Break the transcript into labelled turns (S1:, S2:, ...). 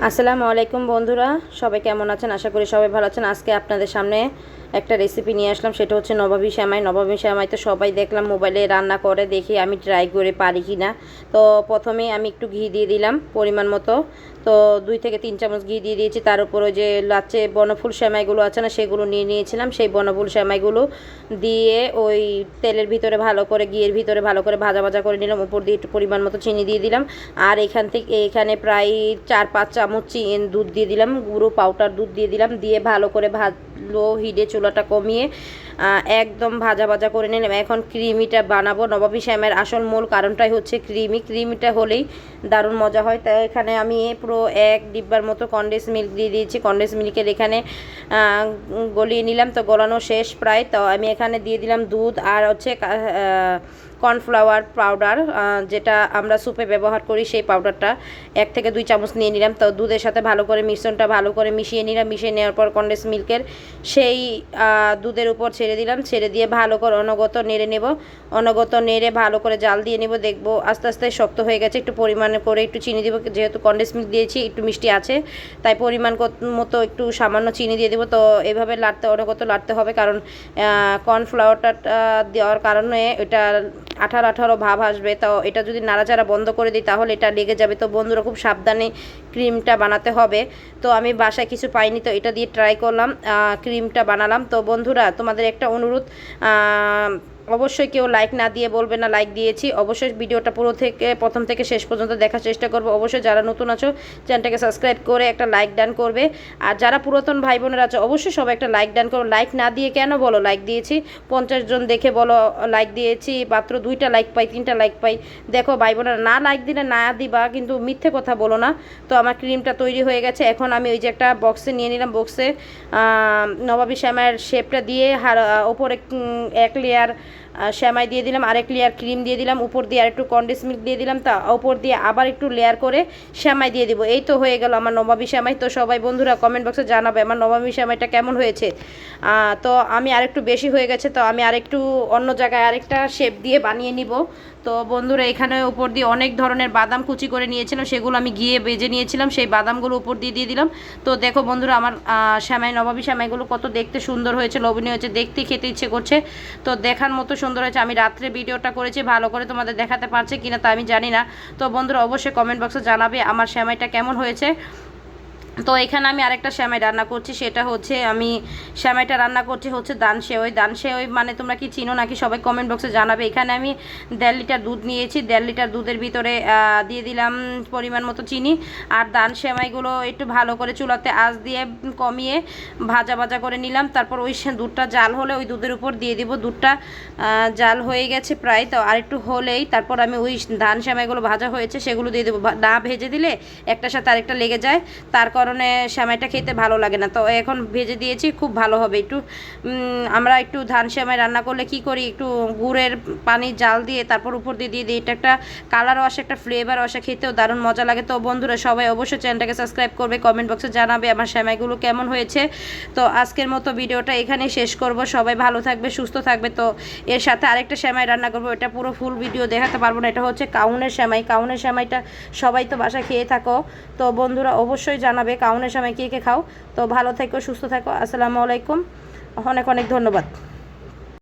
S1: আসসালামু আলাইকুম বন্ধুরা, সবাই কেমন আছেন? আশা করি সবাই ভালো আছেন। আজকে আপনাদের সামনে একটা রেসিপি নিয়ে আসলাম, সেটা হচ্ছে নবাবী সেমাই। নবাবী সেমাই তো সবাই দেখলাম মোবাইলে রান্না করে, দেখি আমি ট্রাই করে পারি কি না। তো প্রথমেই আমি একটু ঘি দিয়ে দিলাম পরিমাণ মতো। তো 2 থেকে 3 চামচ ঘি দিয়ে দিয়েছি। তার উপর ওই যে লাচ্চে বনফুল সেমাইগুলো আছে না, সেগুলো নিয়ে নিয়েছিলাম। সেই বনফুল সেমাইগুলো দিয়ে ওই তেলের ভিতরে ভালো করে, ঘিয়ের ভিতরে ভালো করে ভাজা ভাজা করে নিলাম। উপর দিয়ে একটু পরিমাণ মতো চিনি দিয়ে দিলাম। আর এখানে প্রায় 4-5 চামচ দুধ দিয়ে দিলাম, গুঁড়ো পাউডার দুধ দিয়ে দিলাম। দিয়ে ভালো করে ভালো হিটে চুলাটা কমিয়ে একদম ভাজা ভাজা করে নিলাম। এখন ক্রিমিটা বানাবো। নবাবী সেমাইয়ের আসল মূল কারণটাই হচ্ছে ক্রিমিটা হলেই দারুণ মজা হয়। তাই এখানে আমি পুরো 1 ডিব্বার মতো কনডেন্স মিল্ক দিয়ে দিয়েছি। কনডেন্স মিল্কের এখানে গলিয়ে নিলাম। তো গলানো শেষ প্রায়। তো আমি এখানে দিয়ে দিলাম দুধ আর হচ্ছে কর্নফ্লাওয়ার পাউডার, যেটা আমরা স্যুপে ব্যবহার করি, সেই পাউডারটা 1 থেকে 2 চামচ নিয়ে নিলাম। তো দুধের সাথে ভালো করে মিশ্রণটা ভালো করে মিশিয়ে নিলাম। মিশিয়ে নেওয়ার পর কনডেন্স মিল্কের সেই দুধের উপর ছেড়ে দিলাম। ছেড়ে দিয়ে ভালো করে অনগত নেড়ে নেব। অনগত নেড়ে ভালো করে জাল দিয়ে নেব। দেখবো আস্তে আস্তে শক্ত হয়ে গেছে। একটু পরিমাণে করে একটু চিনি দেবো, যেহেতু কনডেন্স মিল্ক দিয়েছি একটু মিষ্টি আছে, তাই পরিমাণ মতো একটু সামান্য চিনি দিয়ে দেবো। তো এভাবে অনগত লাড়তে হবে, কারণ কর্নফ্লাওয়ারটা দেওয়ার কারণে এটা আঠারো আঠারো ভাব আসবে। তো এটা যদি নাড়াচাড়া বন্ধ করে দিই তাহলে এটা লেগে যাবে। তো বন্ধুরা খুব সাবধানে ক্রিমটা বানাতে হবে। তো আমি বাসায় কিছু পাইনি, তো এটা দিয়ে ট্রাই করলাম, ক্রিমটা বানালাম। তো বন্ধুরা তোমাদের একটা অনুরোধ, অবশ্যই কেউ লাইক না দিয়ে বলবে না লাইক দিয়েছি। অবশ্যই ভিডিওটা প্রথম থেকে শেষ পর্যন্ত দেখার চেষ্টা করবো। অবশ্যই যারা নতুন আছো চ্যানেলটাকে সাবস্ক্রাইব করে একটা লাইক ডান করবে। আর যারা পুরাতন ভাই বোনেরা আছে অবশ্যই সবাই একটা লাইক ডান করো। লাইক না দিয়ে কেন বলো লাইক দিয়েছি, 50 জন দেখে বলো লাইক দিয়েছি, মাত্র 2টা লাইক পাই, 3টা লাইক পাই। দেখো ভাই বোনেরা, না লাইক দিলে না দিবা, কিন্তু মিথ্যে কথা বলো না। তো আমার ক্রিমটা তৈরি হয়ে গেছে। এখন আমি ওই যে একটা বক্সে নিয়ে নিলাম। বক্সে নবাবী সেমাইয়ের শেপটা দিয়ে ওপরে 1 লেয়ার সেমাই দিয়ে দিলাম, আরেক লেয়ার ক্রিম দিয়ে দিলাম, উপর দিয়ে আর একটু কনডেন্স মিল্ক দিয়ে দিলাম। তা উপর দিয়ে আবার একটু লেয়ার করে সেমাই দিয়ে দিব। এই তো হয়ে গেল আমার নবাবী সেমাই। তো সবাই বন্ধুরা কমেন্ট বক্সে জানাবে আমার নবাবী সেমাইটা কেমন হয়েছে। তো আমি আরেকটু বেশি হয়ে গেছে, তো আমি আরেকটু অন্য জায়গায় আরেকটা শেপ দিয়ে বানিয়ে নিব। তো বন্ধুরা এখানে উপর দিয়ে অনেক ধরনের বাদাম কুচি করে নিয়েছিলাম, সেগুলো আমি গিয়ে বেজে নিয়েছিলাম, সেই বাদামগুলো উপর দিয়ে দিলাম। তো দেখো বন্ধুরা আমার নবাবী সেমাইগুলো কত দেখতে সুন্দর হয়েছে, লোভনীয় হয়েছে, দেখতে খেতে ইচ্ছে করছে। তো দেখার মতো সুন্দর হয়েছে। আমি রাত্রে ভিডিওটা করেছি, ভালো করে তোমাদের দেখাতে পারছে কিনা তা আমি জানি না। তো বন্ধুরা অবশ্যই কমেন্ট বক্সে জানাবে আমার সেমাইটা কেমন হয়েছে। তো এখানে আমি আরেকটা সেমাই রান্না করছি, সেটা হচ্ছে আমি সেমাইটা রান্না করছি হচ্ছে দান সেওই মানে তোমরা কি চিনো নাকি সবাই কমেন্ট বক্সে জানাবে। এখানে আমি 1.5 লিটার দুধ নিয়েছি। 1.5 লিটার দুধের ভিতরে দিয়ে দিলাম পরিমাণ মতো চিনি। আর দান সেমাইগুলো একটু ভালো করে চুলাতে আঁচ দিয়ে কমিয়ে ভাজা ভাজা করে নিলাম। তারপর ওই দুধটা জাল হলে ওই দুধের উপর দিয়ে দিব। দুধটা জাল হয়ে গেছে প্রায়, তো আর একটু হলেই তারপর আমি ওই ধান সেমাইগুলো ভাজা হয়েছে সেগুলো দিয়ে দেবো। না ভেজে দিলে একটার সাথে আরেকটা লেগে যায়, তার কারণে সেমাইটা খেতে ভালো লাগে না। তো এখন ভেজে দিয়েছি, খুব ভালো হবে। আমরা একটু ধান সেমাই রান্না করলে কি করি, একটু গুড়ের পানি জাল দিয়ে তারপর উপর দিয়ে দিই। এটা একটা কালারও আসে, একটা ফ্লেভারও আসে, খেতেও দারুণ মজা লাগে। তো বন্ধুরা সবাই অবশ্যই চ্যানেলটাকে সাবস্ক্রাইব করবে, কমেন্ট বক্সে জানাবে আমার সেমাইগুলো কেমন হয়েছে। তো আজকের মতো ভিডিওটা এখানেই শেষ করব। সবাই ভালো থাকবে, সুস্থ থাকবে। তো এর সাথে আরেকটা সেমাই রান্না করবো, এটা পুরো ফুল ভিডিও দেখাতে পারবো না। এটা হচ্ছে কাউনের সেমাই। কাউনের সেমাইটা সবাই তো বাসায় খেয়ে থাকো। তো বন্ধুরা অবশ্যই জানাবে কাউনের সেমাই কে কে খাও। তো ভালো থেকো, সুস্থ থাকো। আসসালামু আলাইকুম, অনেক অনেক ধন্যবাদ।